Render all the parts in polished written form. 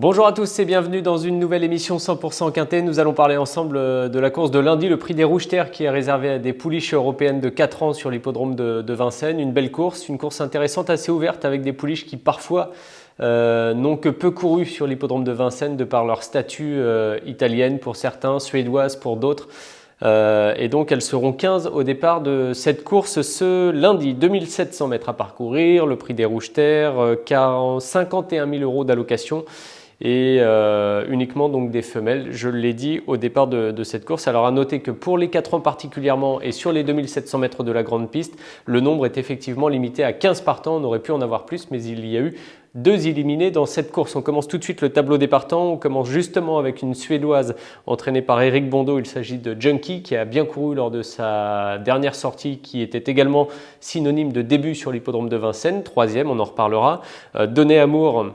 Bonjour à tous et bienvenue dans une nouvelle émission 100% Quintet. Nous allons parler ensemble de la course de lundi, le prix des Rouges Terres qui est réservé à des pouliches européennes de 4 ans sur l'hippodrome de Vincennes. Une belle course, une course intéressante, assez ouverte avec des pouliches qui parfois n'ont que peu couru sur l'hippodrome de Vincennes de par leur statut italienne pour certains, suédoise pour d'autres. Et donc elles seront 15 au départ de cette course ce lundi. 2700 mètres à parcourir, le prix des Rouges Terres, 51 000 € d'allocation. Et uniquement donc des femelles, je l'ai dit au départ de cette course. Alors à noter que pour les 4 ans particulièrement et sur les 2700 mètres de la grande piste, le nombre est effectivement limité à 15 partants. On aurait pu en avoir plus, mais il y a eu 2 éliminés dans cette course. On commence tout de suite le tableau des partants. On commence justement avec une Suédoise entraînée par Eric Bondo. Il s'agit de Junkie qui a bien couru lors de sa dernière sortie, qui était également synonyme de début sur l'hippodrome de Vincennes. 3e, on en reparlera. Donné Amour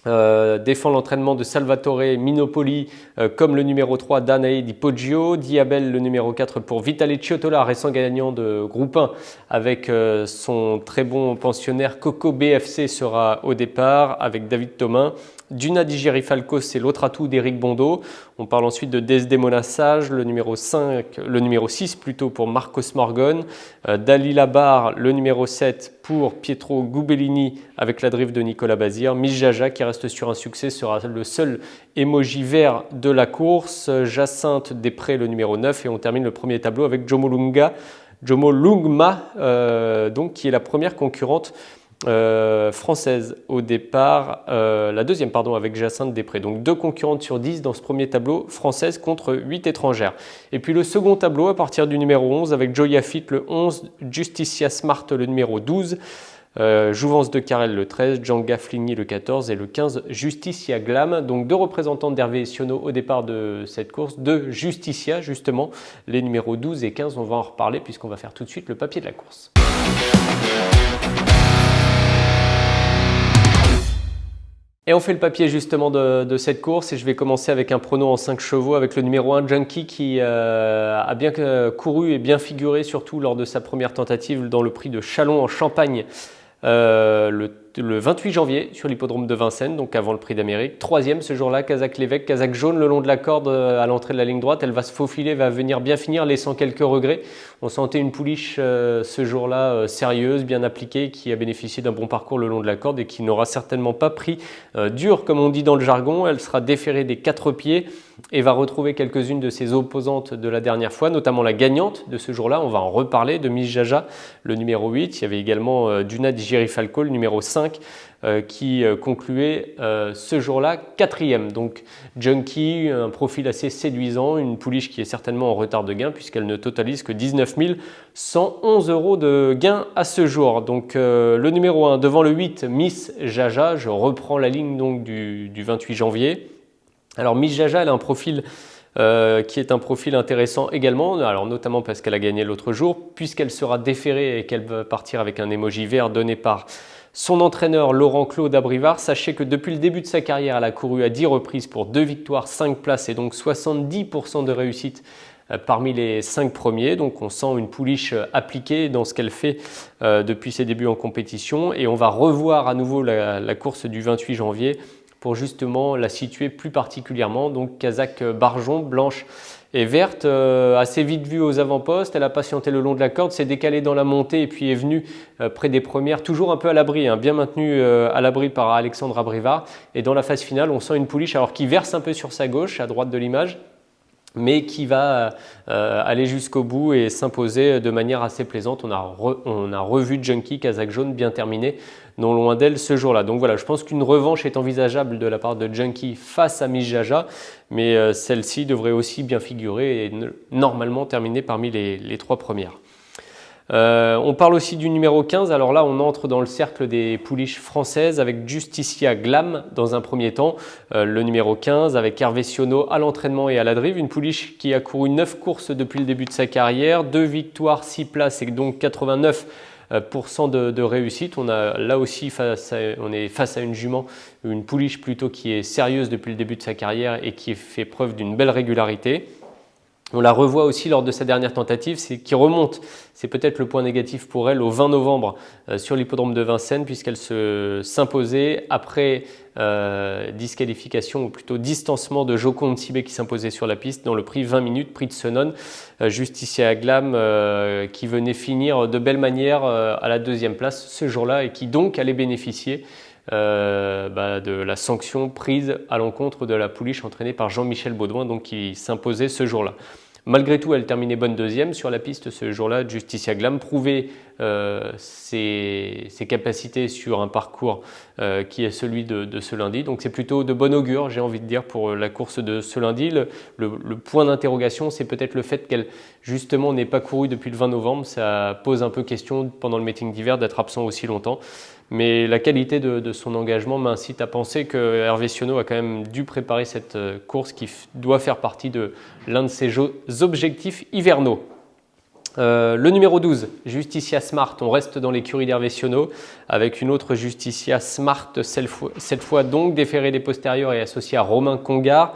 défend l'entraînement de Salvatore Minopoli comme le numéro 3 Danae Di Poggio, Diabel le numéro 4 pour Vitale Ciotola, récent gagnant de groupe 1 avec son très bon pensionnaire Coco BFC sera au départ avec David Thomas. Duna di Gerifalco, c'est l'autre atout d'Eric Bondo. On parle ensuite de Desdemona Sage, le numéro 6 plutôt pour Marcos Morgan. Dalila Bar, le numéro 7 pour Pietro Gubellini avec la drift de Nicolas Bazir. Miss Jaja qui reste sur un succès sera le seul émoji vert de la course. Jacinthe Després, le numéro 9. Et on termine le premier tableau avec Jomo Lungma, donc, qui est la première concurrente française au départ, la deuxième avec Jacinthe Després. Donc 2 concurrentes sur 10 dans ce premier tableau, française contre 8 étrangères. Et puis le second tableau à partir du numéro 11 avec Joya Fit le 11, Justicia Smart le numéro 12, Jouvence de Carrel le 13, Djanga Fligny le 14 et le 15 Justicia Glam. Donc 2 représentants d'Hervé Sionneau au départ de cette course, 2 Justicia justement, les numéros 12 et 15. On va en reparler puisqu'on va faire tout de suite le papier de la course. Et on fait le papier justement de cette course et je vais commencer avec un prono en 5 chevaux avec le numéro 1 Junkie qui a bien couru et bien figuré surtout lors de sa première tentative dans le prix de Châlons en Champagne le 28 janvier sur l'hippodrome de Vincennes, donc avant le prix d'Amérique. 3e ce jour-là, Kazakh Lévesque, Kazakh jaune le long de la corde à l'entrée de la ligne droite. Elle va se faufiler, va venir bien finir, laissant quelques regrets. On sentait une pouliche ce jour-là sérieuse, bien appliquée, qui a bénéficié d'un bon parcours le long de la corde et qui n'aura certainement pas pris dur, comme on dit dans le jargon. Elle sera déférée des 4 pieds et va retrouver quelques-unes de ses opposantes de la dernière fois, notamment la gagnante de ce jour-là. On va en reparler, de Miss Jaja, le numéro 8. Il y avait également Duna di Gerifalco, le numéro 5, qui concluait ce jour-là 4e. Donc Junkie, un profil assez séduisant, une pouliche qui est certainement en retard de gain puisqu'elle ne totalise que 19 111 € de gain à ce jour. Donc le numéro 1 devant le 8, Miss Jaja. Je reprends la ligne donc du 28 janvier. Alors Miss Jaja, elle a un profil qui est un profil intéressant également, alors notamment parce qu'elle a gagné l'autre jour, puisqu'elle sera déférée et qu'elle va partir avec un émoji vert donné par son entraîneur Laurent Claude Abrivard. Sachez que depuis le début de sa carrière, elle a couru à 10 reprises pour 2 victoires, 5 places et donc 70% de réussite parmi les 5 premiers. Donc on sent une pouliche appliquée dans ce qu'elle fait depuis ses débuts en compétition. Et on va revoir à nouveau la course du 28 janvier pour justement la situer plus particulièrement. Donc Kazakh Barjon, blanche et verte, assez vite vue aux avant-postes. Elle a patienté le long de la corde, s'est décalée dans la montée et puis est venue près des premières, toujours un peu à l'abri, bien maintenue à l'abri par Alexandre Abrivard. Et dans la phase finale, on sent une pouliche alors qui verse un peu sur sa gauche, à droite de l'image, mais qui va aller jusqu'au bout et s'imposer de manière assez plaisante. On a revu Junkie, Kazakh jaune, bien terminé, non loin d'elle ce jour-là. Donc voilà, je pense qu'une revanche est envisageable de la part de Junkie face à Miss Jaja, mais celle-ci devrait aussi bien figurer et normalement terminer parmi les 3 premières. On parle aussi du numéro 15, alors là on entre dans le cercle des pouliches françaises avec Justicia Glam dans un premier temps, le numéro 15 avec Hervé Sionneau à l'entraînement et à la drive, une pouliche qui a couru 9 courses depuis le début de sa carrière, 2 victoires, 6 places et donc 89% de réussite. On a là aussi on est face à une jument, une pouliche plutôt qui est sérieuse depuis le début de sa carrière et qui fait preuve d'une belle régularité. On la revoit aussi lors de sa dernière tentative, c'est qui remonte. C'est peut-être le point négatif pour elle au 20 novembre sur l'hippodrome de Vincennes, puisqu'elle s'imposait après disqualification, ou plutôt distancement de Jocon Ntibé qui s'imposait sur la piste dans le prix 20 minutes, prix de Senon. Justicia Glam qui venait finir de belle manière à la deuxième place ce jour-là et qui donc allait bénéficier de la sanction prise à l'encontre de la pouliche entraînée par Jean-Michel Baudouin, donc qui s'imposait ce jour-là. Malgré tout, elle terminait bonne deuxième sur la piste ce jour-là. Justicia Glam prouvait ses capacités sur un parcours qui est celui de ce lundi. Donc c'est plutôt de bon augure, j'ai envie de dire, pour la course de ce lundi. Le point d'interrogation, c'est peut-être le fait qu'elle, justement, n'ait pas couru depuis le 20 novembre. Ça pose un peu question pendant le meeting d'hiver d'être absent aussi longtemps. Mais la qualité de son engagement m'incite à penser que Hervé Sionneau a quand même dû préparer cette course qui doit faire partie de l'un de ses objectifs hivernaux. Le numéro 12, Justicia Smart, on reste dans l'écurie d'Hervé Sionneau avec une autre Justicia Smart, cette fois donc déférée des postérieurs et associée à Romain Congar.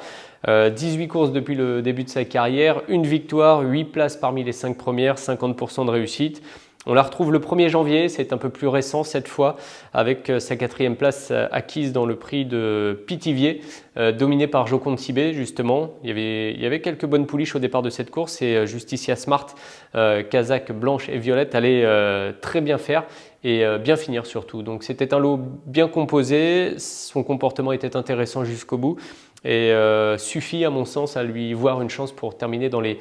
18 courses depuis le début de sa carrière, une victoire, 8 places parmi les 5 premières, 50% de réussite. On la retrouve le 1er janvier, c'est un peu plus récent cette fois, avec sa 4e place acquise dans le prix de Pithiviers, dominé par Jocon Ntibé justement. Il y avait quelques bonnes pouliches au départ de cette course et Justicia Smart, Kazakh, Blanche et Violette allaient très bien faire et bien finir surtout. Donc c'était un lot bien composé, son comportement était intéressant jusqu'au bout. Et suffit à mon sens à lui voir une chance pour terminer dans les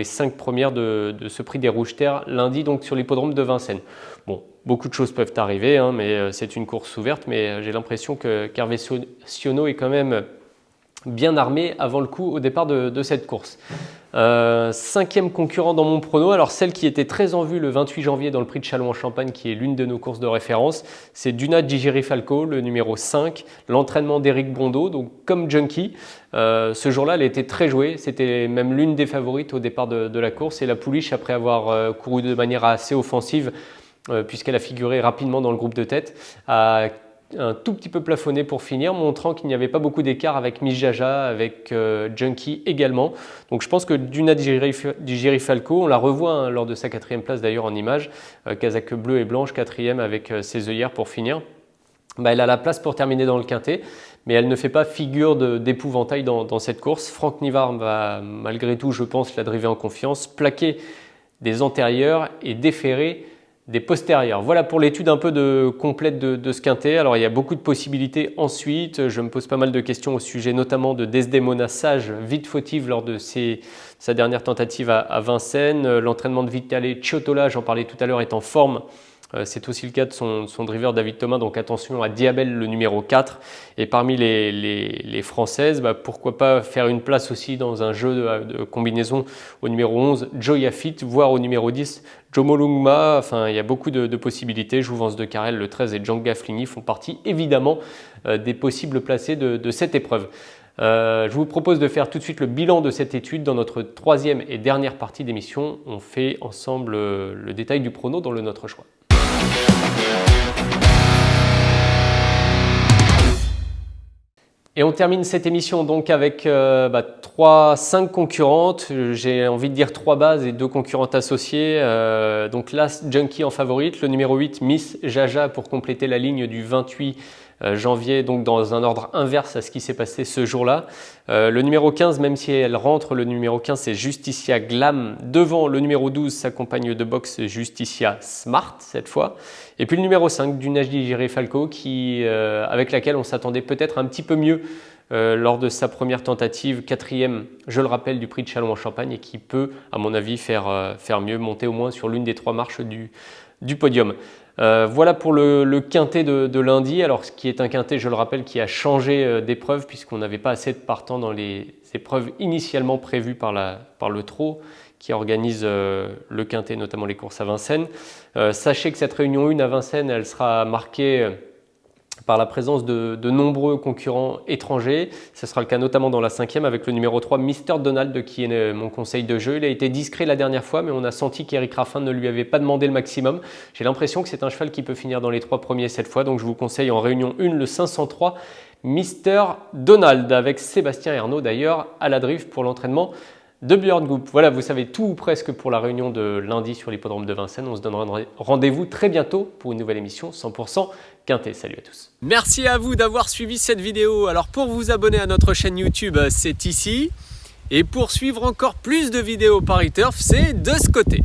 5 premières de ce prix des Rouges Terres lundi donc sur l'hippodrome de Vincennes. Bon, beaucoup de choses peuvent arriver, hein, mais c'est une course ouverte, mais j'ai l'impression qu'Hervé Sionneau est quand même bien armé avant le coup au départ de cette course. 5e concurrent dans mon prono, alors celle qui était très en vue le 28 janvier dans le prix de Châlons-en-Champagne, qui est l'une de nos courses de référence, c'est Duna Gigeri Falco, le numéro 5, l'entraînement d'Éric Bondeau, donc comme junkie. Ce jour-là, elle était très jouée, c'était même l'une des favorites au départ de la course, et la pouliche, après avoir couru de manière assez offensive, puisqu'elle a figuré rapidement dans le groupe de tête, a un tout petit peu plafonné pour finir, montrant qu'il n'y avait pas beaucoup d'écart avec Miss Jaja, avec Junkie également. Donc je pense que Duna Gigeri Falco, on la revoit hein, lors de sa 4e place d'ailleurs en image, casaque bleue et blanche, 4e avec ses œillères pour finir. Elle a la place pour terminer dans le quintet, mais elle ne fait pas figure d'épouvantail dans cette course. Franck Nivard va malgré tout, je pense, la driver en confiance, plaquer des antérieurs et déférer des postérieurs. Voilà pour l'étude un peu complète de ce quintet. Alors il y a beaucoup de possibilités ensuite. Je me pose pas mal de questions au sujet notamment de Desdemona Sage, vite fautive lors de sa dernière tentative à Vincennes. L'entraînement de Vitale Ciotola, j'en parlais tout à l'heure, est en forme. C'est aussi le cas de son driver David Thomas, donc attention à Diabel, le numéro 4. Et parmi les Françaises, pourquoi pas faire une place aussi dans un jeu de combinaison au numéro 11, Joya Fit, voire au numéro 10, Jomolungma. Enfin, il y a beaucoup de possibilités. Jouvence de Carrel, le 13 et Djanga Flini font partie évidemment des possibles placés de cette épreuve. Je vous propose de faire tout de suite le bilan de cette étude dans notre 3e et dernière partie d'émission. On fait ensemble le détail du prono dans le Notre Choix. Et on termine cette émission donc avec 5 concurrentes, j'ai envie de dire 3 bases et 2 concurrentes associées. Donc Last Junkie en favorite, le numéro 8 Miss Jaja pour compléter la ligne du 28 janvier, donc dans un ordre inverse à ce qui s'est passé ce jour-là. Le numéro 15, même si elle rentre, le numéro 15 c'est Justicia Glam. Devant le numéro 12, sa compagne de boxe Justicia Smart cette fois. Et puis le numéro 5, Duna Gigeri Falco, avec laquelle on s'attendait peut-être un petit peu mieux lors de sa première tentative, 4e, je le rappelle, du prix de Châlons-en-Champagne et qui peut, à mon avis, faire mieux, monter au moins sur l'une des 3 marches du podium. Voilà pour le quintet de lundi. Alors, ce qui est un quintet, je le rappelle, qui a changé d'épreuve puisqu'on n'avait pas assez de partants dans les épreuves initialement prévues par le trot qui organise le quintet, notamment les courses à Vincennes. Sachez que cette réunion 1 à Vincennes, elle sera marquée par la présence de nombreux concurrents étrangers. Ce sera le cas notamment dans la 5e avec le numéro 3, Mr Donald, qui est mon conseil de jeu. Il a été discret la dernière fois, mais on a senti qu'Éric Raffin ne lui avait pas demandé le maximum. J'ai l'impression que c'est un cheval qui peut finir dans les 3 premiers cette fois, donc je vous conseille en réunion 1 le 503, Mr Donald, avec Sébastien Ernaud d'ailleurs à la drift pour l'entraînement de Björn Goop. Voilà, vous savez tout ou presque pour la réunion de lundi sur l'hippodrome de Vincennes. On se donne rendez-vous très bientôt pour une nouvelle émission 100% Quintet. Salut à tous. Merci à vous d'avoir suivi cette vidéo. Alors pour vous abonner à notre chaîne YouTube, c'est ici. Et pour suivre encore plus de vidéos Paris Turf, c'est de ce côté.